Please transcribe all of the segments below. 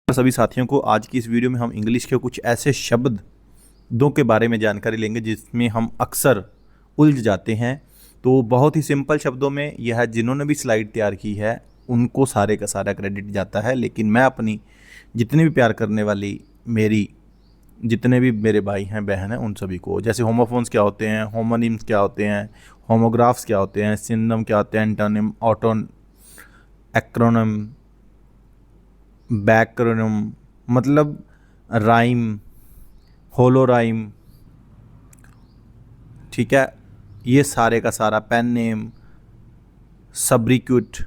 सभी साथियों को आज की इस वीडियो में हम इंग्लिश के कुछ ऐसे शब्दों के बारे में जानकारी लेंगे जिसमें हम अक्सर उलझ जाते हैं। तो बहुत ही सिंपल शब्दों में यह जिन्होंने भी स्लाइड तैयार की है उनको सारे का सारा क्रेडिट जाता है, लेकिन मैं अपनी जितने भी प्यार करने वाली मेरी जितने भी मेरे भाई हैं बहन हैं उन सभी को, जैसे होमोफोन्स क्या होते हैं, होमोनिम्स क्या होते हैं, होमोग्राफ्स क्या होते हैं, सिनोनिम क्या होते हैं, एंटोनिम, ऑटोन, एक्रोनिम, बैक्रोनिम, मतलब राइम, होलो राइम, ठीक है, ये सारे का सारा, पेन नेम, सब्रिक्यूट,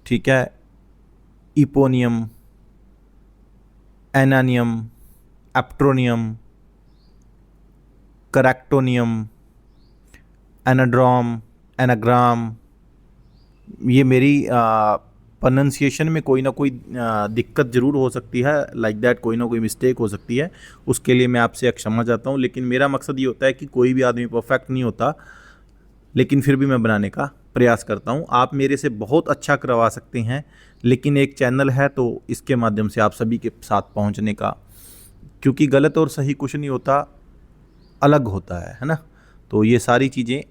ठीक है, इपोनियम, एनानियम, एप्ट्रोनियम, करैक्टोनियम, एनाड्रॉम, एनाग्राम। ये मेरी प्रोनंसिएशन में कोई ना कोई दिक्कत ज़रूर हो सकती है, लाइक दैट कोई ना कोई मिस्टेक हो सकती है, उसके लिए मैं आपसे क्षमा चाहता हूँ। लेकिन मेरा मकसद ये होता है कि कोई भी आदमी परफेक्ट नहीं होता, लेकिन फिर भी मैं बनाने का प्रयास करता हूँ। आप मेरे से बहुत अच्छा करवा सकते हैं, लेकिन एक चैनल है तो इसके माध्यम से आप सभी के साथ पहुँचने का, क्योंकि गलत और सही कुछ नहीं होता, अलग होता है ना। तो ये सारी चीज़ें,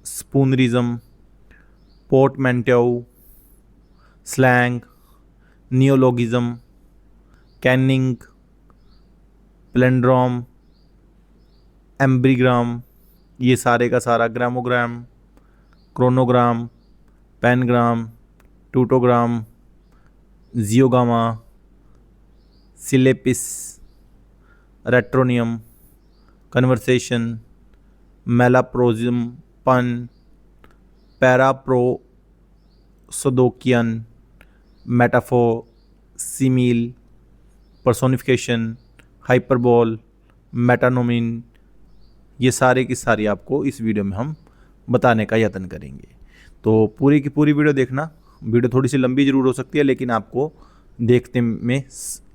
स्पूनरिज्म, पोर्टमैंटो, स्लैंग, नियोलॉगिज्म, कैनिंग, प्लेंड्रोम, एम्ब्रीग्राम, ये सारे का सारा, ग्रामोग्राम, क्रोनोग्राम, पेनग्राम, टूटोग्राम, जियोगामा, सिलेपिस, रेट्रोनियम, कन्वर्सेशन, मेलाप्रोजिम, पन, पैराप्रोसोडोकियन, मेटाफोर, सिमिल, पर्सोनिफिकेशन, हाइपरबोल, मेटानोमिन, ये सारे की सारी आपको इस वीडियो में हम बताने का यत्न करेंगे। तो पूरी की पूरी वीडियो देखना। वीडियो थोड़ी सी लंबी ज़रूर हो सकती है, लेकिन आपको देखने में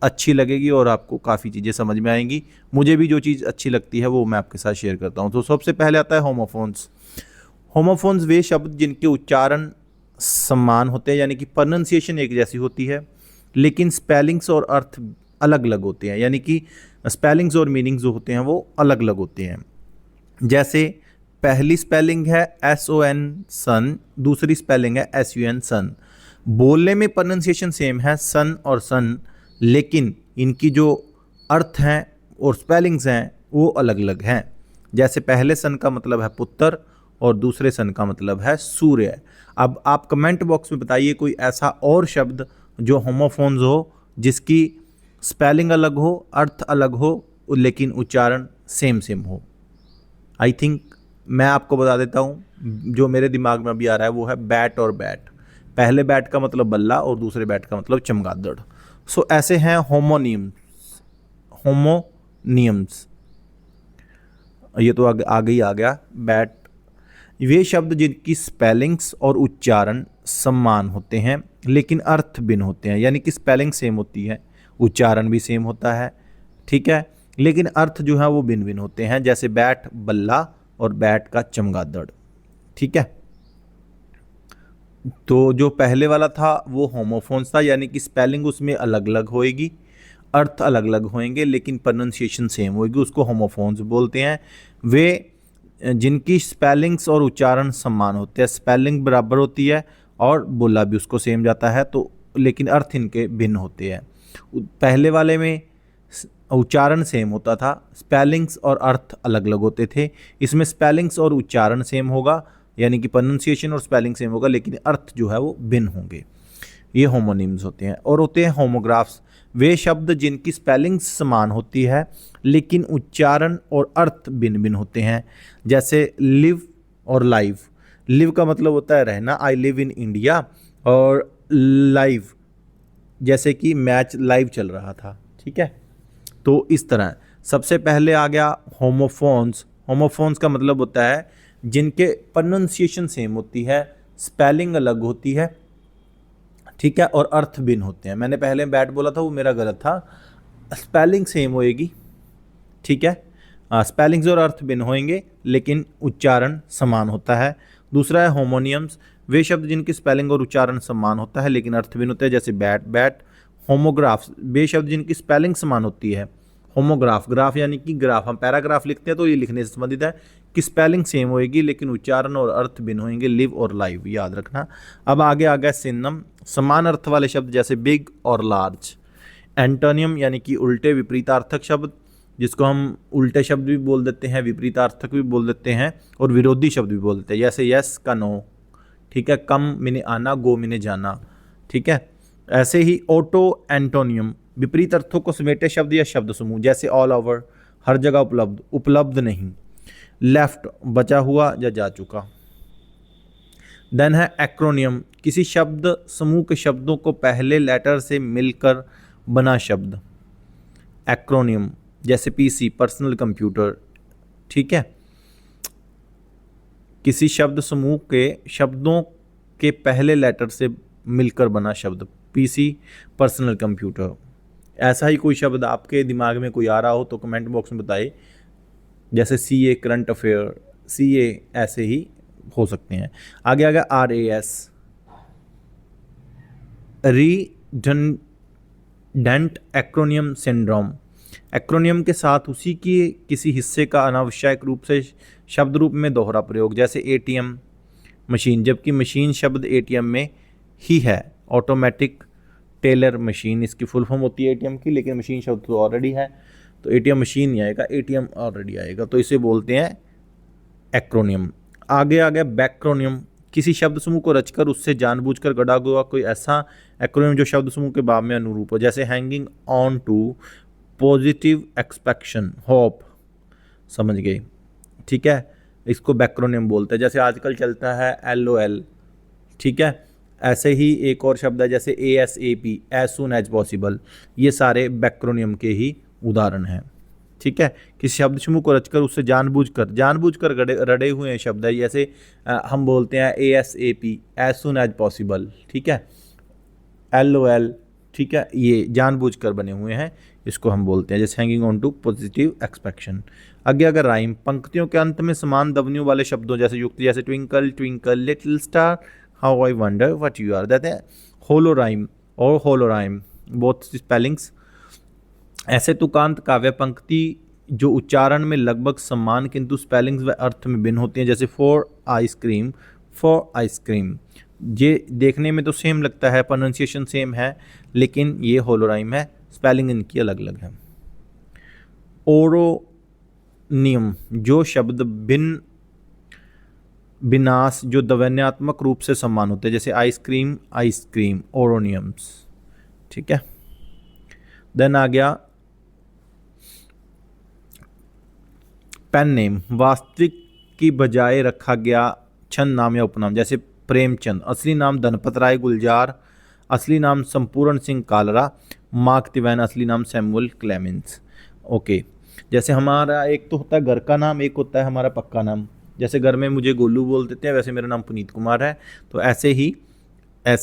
अच्छी लगेगी और आपको काफ़ी चीज़ें समझ में आएंगी। मुझे भी जो चीज़ अच्छी लगती है वो मैं आपके साथ शेयर करता हूँ। तो सबसे पहले आता है होमोफोन्स। होमोफोन्स वे शब्द जिनके उच्चारण समान होते हैं, यानी कि प्रोनंसिएशन एक जैसी होती है, लेकिन स्पेलिंग्स और अर्थ अलग अलग होते हैं, यानी कि स्पेलिंग्स और मीनिंग्स जो होते हैं वो अलग अलग होते हैं। जैसे पहली स्पेलिंग है SON सन, दूसरी स्पेलिंग है SUN सन। बोलने में प्रोनंसिएशन सेम है सन और सन, लेकिन इनकी जो अर्थ हैं और स्पेलिंग्स हैं वो अलग अलग हैं। जैसे पहले सन का मतलब है पुत्र और दूसरे सन का मतलब है सूर्य। अब आप कमेंट बॉक्स में बताइए कोई ऐसा और शब्द जो होमोफोन्स हो, जिसकी स्पेलिंग अलग हो, अर्थ अलग हो, लेकिन उच्चारण सेम सेम हो। आई थिंक मैं आपको बता देता हूँ, जो मेरे दिमाग में अभी आ रहा है वो है बैट और बैट। पहले बैट का मतलब बल्ला और दूसरे बैट का मतलब चमगादड़। सो ऐसे हैं होमोनिम्स। होमोनियम्स, ये तो आगे ही आ गया बैट। वे शब्द जिनकी स्पेलिंग्स और उच्चारण समान होते हैं लेकिन अर्थ भिन्न होते हैं, यानी कि स्पेलिंग सेम होती है, उच्चारण भी सेम होता है, ठीक है, लेकिन अर्थ जो है वो भिन्न भिन्न होते हैं। जैसे बैट बल्ला और बैट का चमगादड़, ठीक है। तो जो पहले वाला था वो होमोफोन्स था, यानी कि स्पेलिंग उसमें अलग अलग होएगी, अर्थ अलग अलग होंगे, लेकिन प्रोनंसिएशन सेम होएगी, उसको होमोफोन्स बोलते हैं। वे जिनकी स्पेलिंग्स और उच्चारण समान होते हैं, स्पेलिंग बराबर होती है और बोला भी उसको सेम जाता है, तो लेकिन अर्थ इनके भिन्न होते हैं। पहले वाले में उच्चारण सेम होता था, स्पेलिंग्स और अर्थ अलग अलग होते थे। इसमें स्पेलिंग्स और उच्चारण सेम होगा, यानी कि प्रोनंसिएशन और स्पेलिंग सेम होगा, लेकिन अर्थ जो है वो भिन्न होंगे। ये होमोनिम्स होते हैं। और होते हैं होमोग्राफ्स। वे शब्द जिनकी स्पेलिंग समान होती है लेकिन उच्चारण और अर्थ भिन्न भिन्न होते हैं। जैसे लिव और लाइव। लिव का मतलब होता है रहना, आई लिव इन इंडिया, और लाइव जैसे कि मैच लाइव चल रहा था, ठीक है। तो इस तरह सबसे पहले आ गया होमोफोन्स। होमोफोन्स का मतलब होता है जिनके प्रोनंसिएशन सेम होती है, स्पेलिंग अलग होती है, ठीक है, और अर्थ भिन्न होते हैं। मैंने पहले बैट बोला था वो मेरा गलत था, स्पेलिंग सेम होएगी, ठीक है, स्पेलिंग्स और अर्थ भिन्न होंगे लेकिन उच्चारण समान होता है। दूसरा है होमोनियम्स। वे शब्द जिनकी स्पेलिंग और उच्चारण समान होता है लेकिन अर्थ भिन्न होते हैं, जैसे बैट बैट, होमोग्राफ, वे शब्द जिनकी स्पेलिंग समान होती है। होमोग्राफ, ग्राफ यानी कि ग्राफ, हम पैराग्राफ लिखते हैं तो ये लिखने से संबंधित है कि स्पेलिंग सेम होएगी लेकिन उच्चारण और अर्थ भिन्न होंगे। लिव और लाइव, याद रखना। अब आगे आ गया सिनोनिम, समान अर्थ वाले शब्द जैसे बिग और लार्ज। एंटोनियम यानी कि उल्टे विपरीतार्थक शब्द, जिसको हम उल्टे शब्द भी बोल देते हैं, विपरीतार्थक भी बोल देते हैं और विरोधी शब्द भी बोल देते हैं, जैसे यस का नो, ठीक है। कम मिने आना, गो मिने जाना, ठीक है। ऐसे ही ऑटो एंटोनियम, विपरीत अर्थों को समेटे शब्द या शब्द समूह, जैसे ऑल ओवर, हर जगह उपलब्ध, उपलब्ध नहीं। लेफ्ट, बचा हुआ या जा चुका। देन है एक्रोनियम, किसी शब्द समूह के शब्दों को पहले लेटर से मिलकर बना शब्द, एक्रोनियम, जैसे पीसी, पर्सनल कंप्यूटर, ठीक है। किसी शब्द समूह के शब्दों के पहले लेटर से मिलकर बना शब्द, पीसी, पर्सनल कंप्यूटर। ऐसा ही कोई शब्द आपके दिमाग में कोई आ रहा हो तो कमेंट बॉक्स में बताइए, जैसे सीए, करंट अफेयर, सीए, ऐसे ही हो सकते हैं। आगे आ गया RAS, redundant acromion syndrome, acromion के साथ उसी की किसी हिस्से का अनावश्यक रूप से शब्द रूप में दोहरा प्रयोग, जैसे ATM, मशीन, जबकि मशीन शब्द ATM में ही है। ऑटोमेटिक टेलर मशीन, इसकी फुल फॉर्म होती है ATM की, लेकिन मशीन शब्द तो ऑलरेडी है तो ATM मशीन नहीं आएगा, ATM ऑलरेडी आएगा, तो इसे बोलते हैं एक्रोनियम। आगे आ गया बैक्रोनियम, किसी शब्द समूह को रचकर उससे जानबूझकर गढ़ा हुआ कोई ऐसा एक्रोनियम जो शब्द समूह के भाव में अनुरूप हो, जैसे hanging on to, positive expectation, hope, समझ गए, ठीक है। इसको बैक्रोनियम बोलते हैं। जैसे आजकल चलता है LOL, ठीक है। ऐसे ही एक और शब्द है जैसे ASAP, as soon as possible, ये सारे बैक्रोनियम के ही उदाहरण हैं, ठीक है। किसी शब्द समूह को रचकर उससे जानबूझकर रड़े हुए शब्द है, जैसे हम बोलते हैं ASAP, as soon as possible, ठीक है। LOL, ठीक है, ये जानबूझकर बने हुए हैं, इसको हम बोलते हैं जैसे hanging on to, positive expectation. आगे अगर राइम, पंक्तियों के अंत में समान ध्वनियों वाले शब्दों जैसे युक्ति, जैसे twinkle twinkle little star, how I wonder what you are, that है होलो राइम और होलो राइम, बोथ स्पेलिंग्स। ऐसे तुकांत काव्य पंक्ति जो उच्चारण में लगभग समान किंतु स्पेलिंग्स व अर्थ में भिन्न होती हैं, जैसे फॉर आइसक्रीम, फॉर आइसक्रीम, ये देखने में तो सेम लगता है, प्रोनाउंसिएशन सेम है, लेकिन ये होलो राइम है, स्पेलिंग इनकी अलग अलग है। ओरोनियम, जो शब्द विनाश जो ध्वन्यात्मक रूप से समान होते हैं, जैसे आइसक्रीम, आइसक्रीम, ओरोनियम्स, ठीक है। देन आ गया पेन नेम, वास्तविक की बजाय रखा गया छंद नाम या उपनाम, जैसे प्रेमचंद, असली नाम धनपत राय गुलजार, असली नाम संपूर्ण सिंह कालरा, मार्क ट्वेन, असली नाम सैमुअल क्लेमेंस। ओके, जैसे हमारा एक तो होता है घर का नाम, एक होता है हमारा पक्का नाम, जैसे घर में मुझे गोलू बोल देते हैं, वैसे मेरा नाम पुनीत कुमार है, तो ऐसे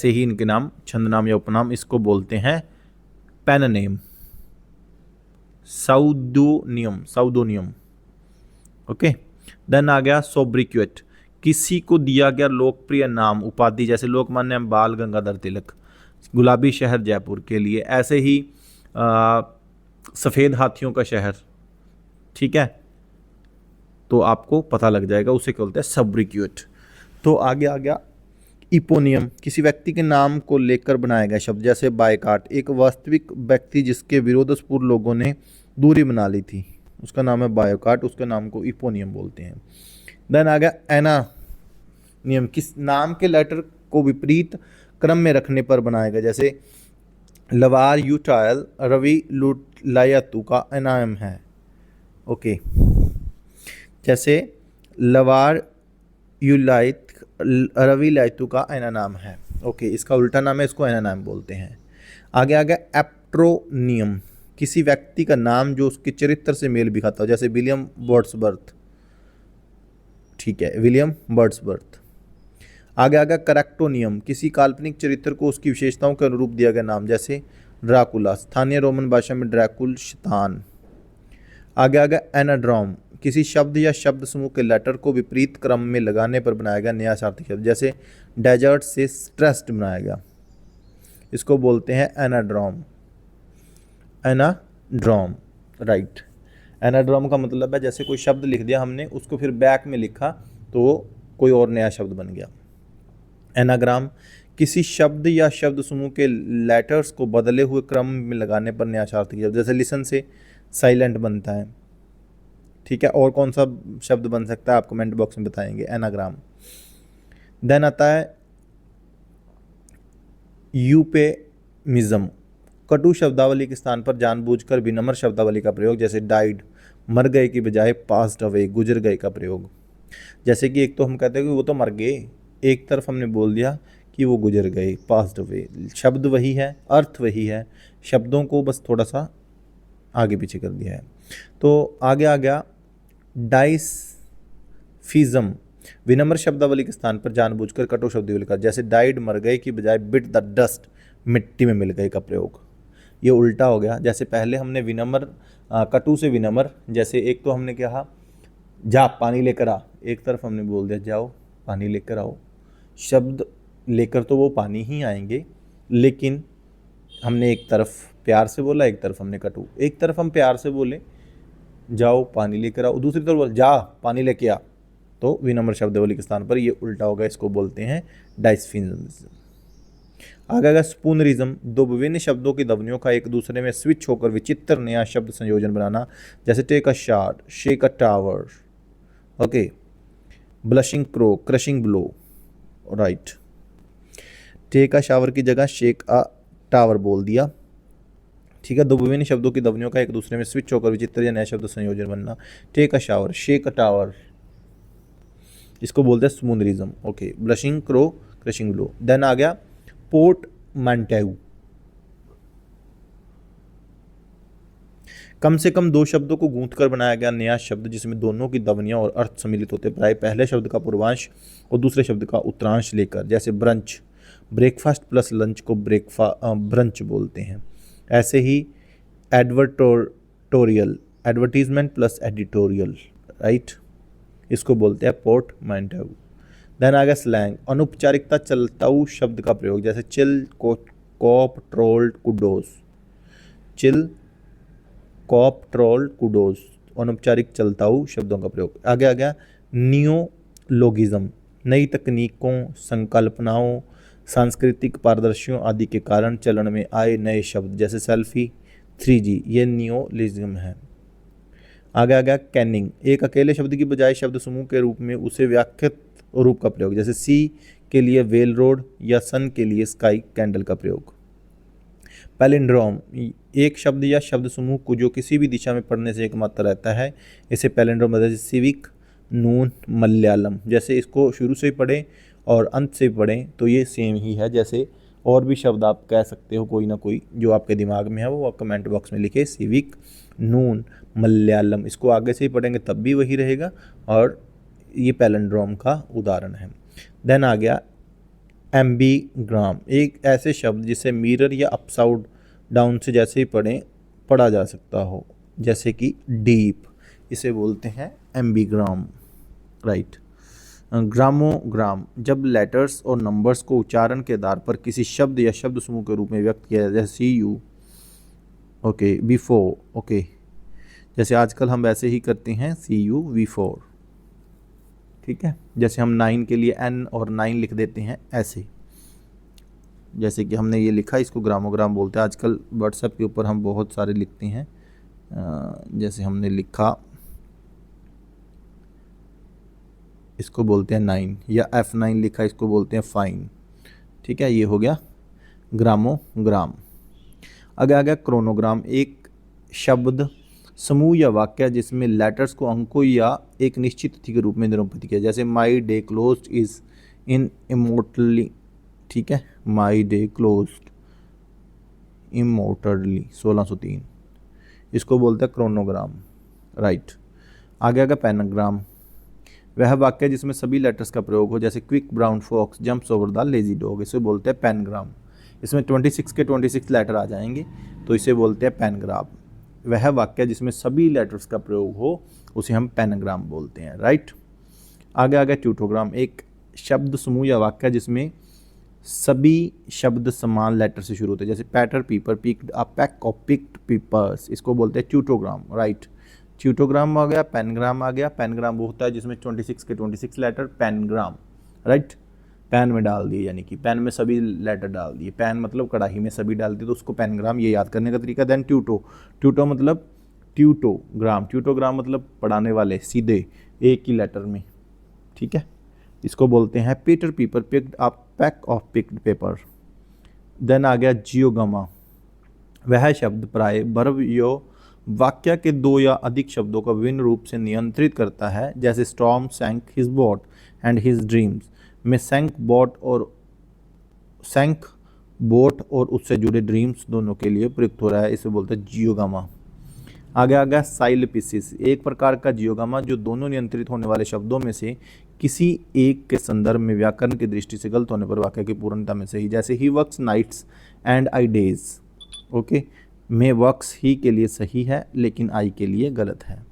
ही इनके नाम छंद नाम या उपनाम, इसको बोलते हैं पेन नेम, साउडोनियम। ओके, देन आ गया सोब्रिक्वेट, किसी को दिया गया लोकप्रिय नाम उपाधि, जैसे लोकमान्य बाल गंगाधर तिलक, गुलाबी शहर जयपुर के लिए, ऐसे ही सफ़ेद हाथियों का शहर, ठीक है, तो आपको पता लग जाएगा उसे क्या बोलते हैं, सोब्रिक्वेट। तो आगे आ गया इपोनियम, किसी व्यक्ति के नाम को लेकर बनाया गया शब्द, जैसे बायकाट, एक वास्तविक व्यक्ति जिसके विरोधपूर्ण लोगों ने दूरी बना ली थी, उसका नाम है बायोकाट, उसके नाम को इपोनियम बोलते हैं। देन आ गया एनानियम, किस नाम के लेटर को विपरीत क्रम में रखने पर बनाया गया, जैसे लवार यूटाइल रवि लायतु का एनायम है। ओके, जैसे लवार यूलाइट रवि लायतु का एनानाम है। ओके, इसका उल्टा नाम है, इसको एनानाम बोलते हैं। आगे आ गया एप्ट्रोनियम, किसी व्यक्ति का नाम जो उसके चरित्र से मेल भी खाता हो, जैसे विलियम वर्ड्सवर्थ, ठीक है, विलियम वर्ड्सवर्थ। आगे आ गया करेक्टोनियम, किसी काल्पनिक चरित्र को उसकी विशेषताओं के अनुरूप दिया गया नाम, जैसे ड्राकुला, स्थानीय रोमन भाषा में ड्रैकुल शैतान। आगे आ गया एनाड्रॉम, किसी शब्द या शब्द समूह के लेटर को विपरीत क्रम में लगाने पर बनाया गया नया सार्थक शब्द, जैसे डेजर्ट से स्ट्रेस्ड बनाया गया। इसको बोलते हैं एनाड्रॉम। एनाड्रॉम, राइट। एनाड्रॉम का मतलब है जैसे कोई शब्द लिख दिया हमने, उसको फिर बैक में लिखा तो कोई और नया शब्द बन गया। एनाग्राम, किसी शब्द या शब्द समूह के लेटर्स को बदले हुए क्रम में लगाने पर न्यासार्थक शब्द, जैसे लिसन से साइलेंट बनता है, ठीक है। और कौन सा शब्द बन सकता है आप कमेंट बॉक्स में बताएंगे, एनाग्राम। देन आता है यूपेमिज्म, कटु शब्दावली के स्थान पर जानबूझकर विनम्र शब्दावली का प्रयोग, जैसे डाइड, मर गए की बजाय पास्ड अवे, गुजर गए का प्रयोग। जैसे कि एक तो हम कहते हैं कि वो तो मर गए, एक तरफ हमने बोल दिया कि वो गुजर गए, पास्ड अवे। शब्द वही है, अर्थ वही है, शब्दों को बस थोड़ा सा आगे पीछे कर दिया है। तो आगे आ गया डाइसफिज्म, विनम्र शब्दावली के स्थान पर जानबूझकर कटु शब्दावली का, जैसे डाइड, मर गए की बजाय बिट द डस्ट, मिट्टी में मिल गए का प्रयोग। ये उल्टा हो गया। जैसे पहले हमने विनम्र, कटु से विनम्र, जैसे एक तो हमने कहा जा पानी लेकर आ, एक तरफ हमने बोल दिया जाओ पानी लेकर आओ। शब्द लेकर तो वो पानी ही आएंगे, लेकिन हमने एक तरफ प्यार से बोला, एक तरफ हमने कटु। एक तरफ हम प्यार से बोले जाओ पानी लेकर आओ, दूसरी तरफ बोल जा पानी लेके आ, तो विनम्र शब्दावली के स्थान पर ये उल्टा होगा। इसको बोलते हैं डाइसफिज्म। आगे अगर स्पूनरिज्म, दो विभिन्न शब्दों की ध्वनियों का एक दूसरे में स्विच होकर विचित्र नया शब्द संयोजन बनाना, जैसे take a shot, shake a tower, okay, blushing crow, crushing blow, right. Take a shower की जगह शेक अ टावर बोल दिया, ठीक है। दो विभिन्न शब्दों की ध्वनियों का एक दूसरे में स्विच होकर विचित्र या नया शब्द संयोजन बनना, take a shower, shake a tower, इसको बोलते हैं spoonerism, okay. Blushing crow, crushing blow. Then आ गया पोर्टमैंटेऊ, कम से कम दो शब्दों को गूंथकर बनाया गया नया शब्द जिसमें दोनों की ध्वनियां और अर्थ सम्मिलित होते, प्राय पहले शब्द का पूर्वांश और दूसरे शब्द का उत्तरांश लेकर, जैसे ब्रंच, ब्रेकफास्ट प्लस लंच को ब्रंच बोलते हैं। ऐसे ही advertorial, advertisement plus editorial, right, इसको बोलते हैं पोर्टमैंटेऊ। देन आ गया स्लैंग, अनौपचारिकता चलताऊ शब्द का प्रयोग, जैसे chill, cop, trolled, kudos. Chill, cop, trolled, kudos, अनौपचारिक चलताऊ शब्दों का प्रयोग। आगे आ गया नियोलोगिज्म, नई तकनीकों, संकल्पनाओं, सांस्कृतिक पारदर्शियों आदि के कारण चलन में आए नए शब्द, जैसे सेल्फी, 3G, ये नियोलिज्म है। आगे आ गया कैनिंग, एक अकेले शब्द की बजाय शब्द समूह के रूप में उसे व्याख्यात रूप का प्रयोग, जैसे सी के लिए वेल रोड या सन के लिए स्काई कैंडल का प्रयोग। पैलिंड्रोम, एक शब्द या शब्द समूह को जो किसी भी दिशा में पढ़ने से एकमात्र रहता है, इसे पैलिंड्रोम बताते हैं। सिविक, नून, मलयालम, जैसे इसको शुरू से ही पढ़ें और अंत से पढ़ें तो ये सेम ही है। जैसे और भी शब्द आप कह सकते हो, कोई ना कोई जो आपके दिमाग में है वो आप कमेंट बॉक्स में लिखे, सिविक, नून, मलयालम, इसको आगे से ही पढ़ेंगे तब भी वही रहेगा, और ये पैलिंड्रोम का उदाहरण है। देन आ गया एम्बीग्राम, एक ऐसे शब्द जिसे मिरर या अपसाइड डाउन से जैसे ही पढ़ा जा सकता हो, जैसे कि डीप, इसे बोलते हैं एम्बीग्राम, राइट। ग्रामोग्राम, जब लेटर्स और नंबर्स को उच्चारण के आधार पर किसी शब्द या शब्द समूह के रूप में व्यक्त किया जाए, जैसे CU, ओके, B4, ओके, जैसे आजकल हम वैसे ही करते हैं CU V4, ठीक है। जैसे हम 9 के लिए N और 9 लिख देते हैं, ऐसे जैसे कि हमने ये लिखा, इसको ग्रामोग्राम बोलते हैं। आजकल व्हाट्सएप के ऊपर हम बहुत सारे लिखते हैं, जैसे हमने लिखा, इसको बोलते हैं 9, या F9 लिखा, इसको बोलते हैं फाइन, ठीक है। ये हो गया ग्रामोग्राम। आगे आ गया क्रोनोग्राम, एक शब्द समूह या वाक्य जिसमें लेटर्स को अंकों या एक निश्चित तिथि के रूप में निरूपित किया, जैसे my day closed is in immortally, ठीक है, माई डे क्लोज्ड इमोर्टली 1603, इसको बोलते हैं क्रोनोग्राम, राइट। आगे आगे पैनाग्राम, वह वाक्य जिसमें सभी लेटर्स का प्रयोग हो, जैसे quick brown fox jumps over the lazy dog, इसे बोलते हैं पैनग्राम। इसमें 26 के 26 लेटर आ जाएंगे तो इसे बोलते हैं पैनग्राम। वह वाक्य जिसमें सभी लेटर्स का प्रयोग हो उसे हम पैनाग्राम बोलते हैं, राइट। आगे आगे ट्यूटोग्राम, एक शब्द समूह या वाक्य जिसमें सभी शब्द समान लेटर से शुरू होते हैं, जैसे पैटर पीपर, picked, a peck of picked papers, इसको बोलते हैं ट्यूटोग्राम, राइट। ट्यूटोग्राम आ गया, पेनग्राम आ गया। पेनग्राम वो होता है जिसमें 26 के 26 लेटर, पेनग्राम, राइट। पैन में डाल दिए, यानी कि पैन में सभी लेटर डाल दिए, पैन मतलब कढ़ाई में सभी डाल दिए, तो उसको पेनग्राम, ये याद करने का तरीका। देन ट्यूटो, ट्यूटो मतलब ट्यूटोग्राम, ट्यूटोग्राम मतलब पढ़ाने वाले, सीधे एक ही लेटर में, ठीक है। इसको बोलते हैं Peter Piper picked a peck of picked pepper. Then आ गया जियोगमा, वह शब्द प्राय वर्ब यो वाक्य के दो या अधिक शब्दों का विभिन्न रूप से नियंत्रित करता है, जैसे storm sank his boat and his dreams में सैंक बोट और उससे जुड़े ड्रीम्स दोनों के लिए प्रयुक्त हो रहा है, इसे बोलते हैं जियोगमा। आगे आ गया साइलपिसिस, एक प्रकार का जियोगमा जो दोनों नियंत्रित होने वाले शब्दों में से किसी एक के संदर्भ में व्याकरण की दृष्टि से गलत होने पर वाक्य की पूर्णता में सही, जैसे he works nights and I days, okay, में वर्क्स ही के लिए सही है लेकिन आई के लिए गलत है।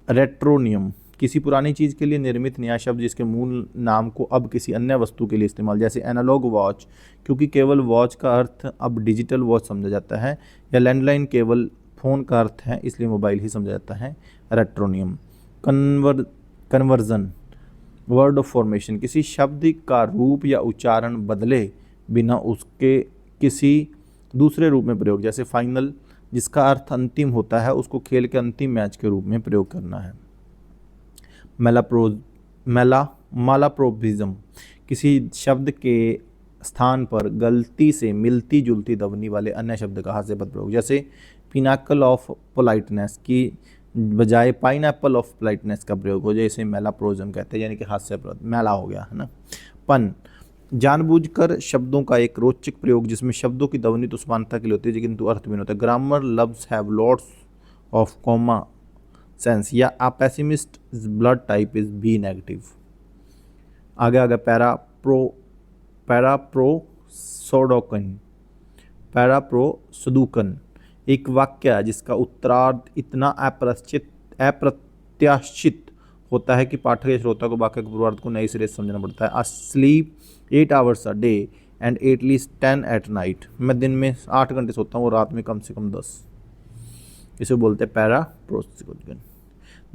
रेट्रोनियम, किसी पुरानी चीज़ के लिए निर्मित नया शब्द जिसके मूल नाम को अब किसी अन्य वस्तु के लिए इस्तेमाल, जैसे एनालॉग वॉच, क्योंकि केवल वॉच का अर्थ अब डिजिटल वॉच समझा जाता है, या लैंडलाइन केवल फ़ोन का अर्थ है इसलिए मोबाइल ही समझा जाता है। रेट्रोनियम। कन्वर्जन, वर्ड ऑफ फॉर्मेशन, किसी शब्द का रूप या उच्चारण बदले बिना उसके किसी दूसरे रूप में प्रयोग, जैसे फाइनल जिसका अर्थ अंतिम होता है उसको खेल के अंतिम मैच के रूप में प्रयोग करना है। मालाप्रोबिज्म, किसी शब्द के स्थान पर गलती से मिलती जुलती ध्वनि वाले अन्य शब्द का हास्यास्पद प्रयोग, जैसे पिनाकल ऑफ पोलाइटनेस की बजाय पाइनएप्पल ऑफ पोलाइटनेस का प्रयोग हो जाए, इसे मेलाप्रोजम कहते हैं, यानी कि हास्यास्पद, मेला हो गया है ना। पन, जानबूझकर शब्दों का एक रोचक प्रयोग जिसमें शब्दों की ध्वनि तो समानता के लिए होती है किंतु अर्थ भिन्न होता है। Grammar loves have lots of comma sense, या a pessimist blood type is B negative. आगे आगे पैराप्रोसोडोकन, एक वाक्य जिसका उत्तरार्ध इतना अप्रत्याशित होता है कि पाठक या श्रोता को वाक्य के पूर्वार्ध को नए सिरे से समझना पड़ता है। I sleep 8 hours a day and at least 10 at night, मैं दिन में 8 घंटे सोता हूँ और रात में कम से कम 10, इसे बोलते हैं पैराप्रोसोडोकन।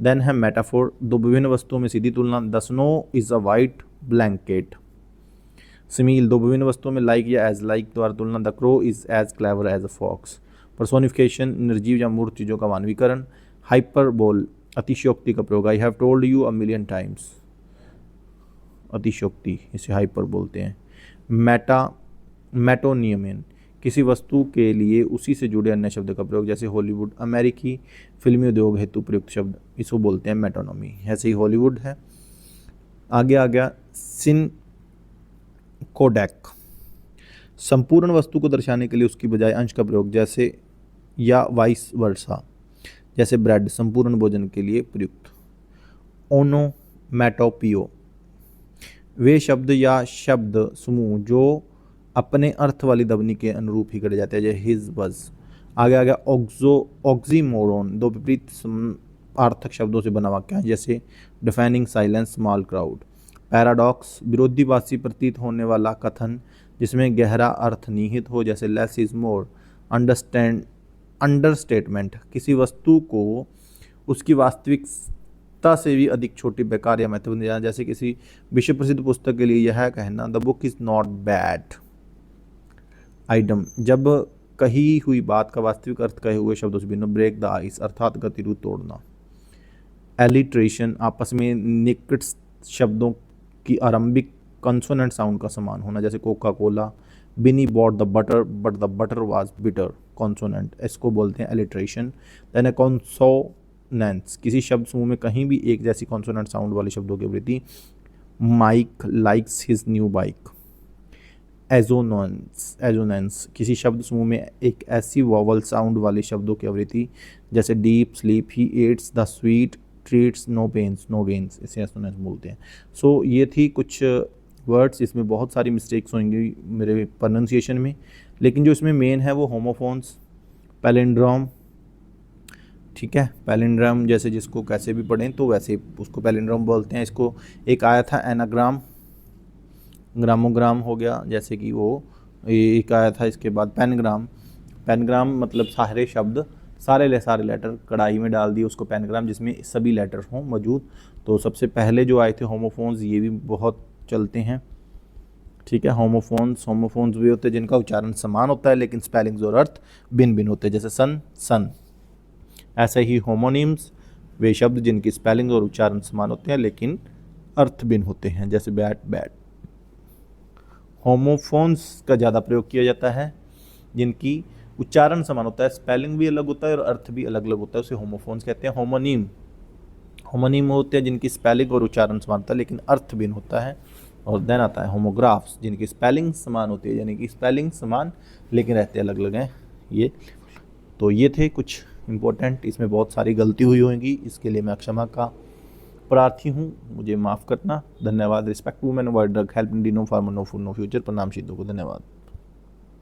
देन है मेटाफोर, दो विभिन्न वस्तुओं में सीधी तुलना, the snow is a white blanket. Simile, दो विभिन्न वस्तुओं में लाइक या एज लाइक द्वारा तुलना, the crow is as clever as a fox. Personification, निर्जीव या मूर्त चीज़ों का मानवीकरण। हाइपरबोल, अतिशयोक्ति का प्रयोग, I have told you a million times, अतिशयोक्ति, इसे हाइपर बोलते हैं। मेटोनियमन, किसी वस्तु के लिए उसी से जुड़े अन्य शब्द का प्रयोग, जैसे हॉलीवुड, अमेरिकी फिल्मी उद्योग हेतु प्रयुक्त शब्द, इसको बोलते हैं मेटोनॉमी, ऐसे ही हॉलीवुड है। आगे आ गया सिनकोडैक, संपूर्ण वस्तु को दर्शाने के लिए उसकी बजाय अंश का प्रयोग, जैसे या वाइस वर्सा, जैसे ब्रेड संपूर्ण भोजन के लिए प्रयुक्त। ओनोमैटोपियो, वे शब्द या शब्द समूह जो अपने अर्थ वाली ध्वनि के अनुरूप ही गढ़े जाते हैं, जैसे हिज वज। आगे आ गया ऑक्सीमोरोन, दो विपरीत अर्थक शब्दों से बना वाक्य है, जैसे defining silence small crowd. Paradox, विरोधाभासी प्रतीत होने वाला कथन जिसमें गहरा अर्थ निहित हो, जैसे लेस इज मोर। अंडरस्टेटमेंट, किसी वस्तु को उसकी वास्तविकता से भी अधिक छोटी, बेकार या महत्वपूर्ण जाना, जैसे किसी विश्व प्रसिद्ध पुस्तक के लिए यह कहना, the book is not bad. Item, जब कही हुई बात का वास्तविक अर्थ कहे हुए शब्दों से भिन्न, ब्रेक द आइस अर्थात गतिरोध तोड़ना। एलिट्रेशन, आपस में निकट शब्दों की आरंभिक कंसोनेंट साउंड का समान होना, जैसे Coca Cola, Binny bought the butter but the butter was bitter, consonant, इसको बोलते हैं एलिट्रेशन। देन कॉन्सोनेंट्स, किसी शब्द समूह में कहीं भी एक जैसी कॉन्सोनेंट साउंड वाले शब्दों की वृद्धि, Mike likes his new bike. Assonance, किसी शब्द समूह में एक ऐसी वॉवल साउंड वाले शब्दों की आवृत्ति, जैसे deep sleep, he eats the sweet treats, no pains no gains, इसे एजोनेंस बोलते हैं। सो ये थी कुछ वर्ड्स, इसमें बहुत सारी मिस्टेक्स होंगी मेरे प्रोनाउंसिएशन में, लेकिन जो इसमें मेन है वो होमोफोन्स, पैलिंड्रोम, ठीक है। पैलिंड्रोम जैसे जिसको कैसे भी पढ़ें तो वैसे उसको पैलिंड्रोम बोलते हैं। इसको एक आया था एनाग्राम, ग्रामोग्राम हो गया, जैसे कि वो एक आया था। इसके बाद पेनग्राम। पेनग्राम मतलब सारे शब्द, सारे लेटर कढ़ाई में डाल दिए, उसको पेनग्राम, जिसमें सभी लेटर हों मौजूद। तो सबसे पहले जो आए थे होमोफोन्स, ये भी बहुत चलते हैं, ठीक है। होमोफोन्स भी होते हैं जिनका उच्चारण समान होता है लेकिन स्पेलिंग्स और अर्थ भिन्न भिन्न होते हैं, जैसे सन, सन। ऐसे ही होमोनिम्स, वे शब्द जिनकी स्पेलिंग और उच्चारण समान होते हैं लेकिन अर्थ भिन्न होते हैं, जैसे बैट, बैट। होमोफोन्स का ज़्यादा प्रयोग किया जाता है जिनकी उच्चारण समान होता है, स्पेलिंग भी अलग होता है और अर्थ भी अलग अलग होता है, उसे होमोफोन्स कहते हैं। होमोनीम होते हैं जिनकी स्पेलिंग और उच्चारण समान होता है लेकिन अर्थ भिन्न होता है। और देन आता है होमोग्राफ्स, जिनकी स्पेलिंग समान होती है, यानी कि स्पेलिंग समान लेकिन रहते अलग अलग हैं। ये तो ये थे कुछ इम्पोर्टेंट, इसमें बहुत सारी गलती हुई होंगी, इसके लिए मैं क्षमा का प्रार्थी हूँ, मुझे माफ़ करना। धन्यवाद। Respect women, avoid drug, help no farmer, no food, no future. प्रणाम सिद्धों को, धन्यवाद।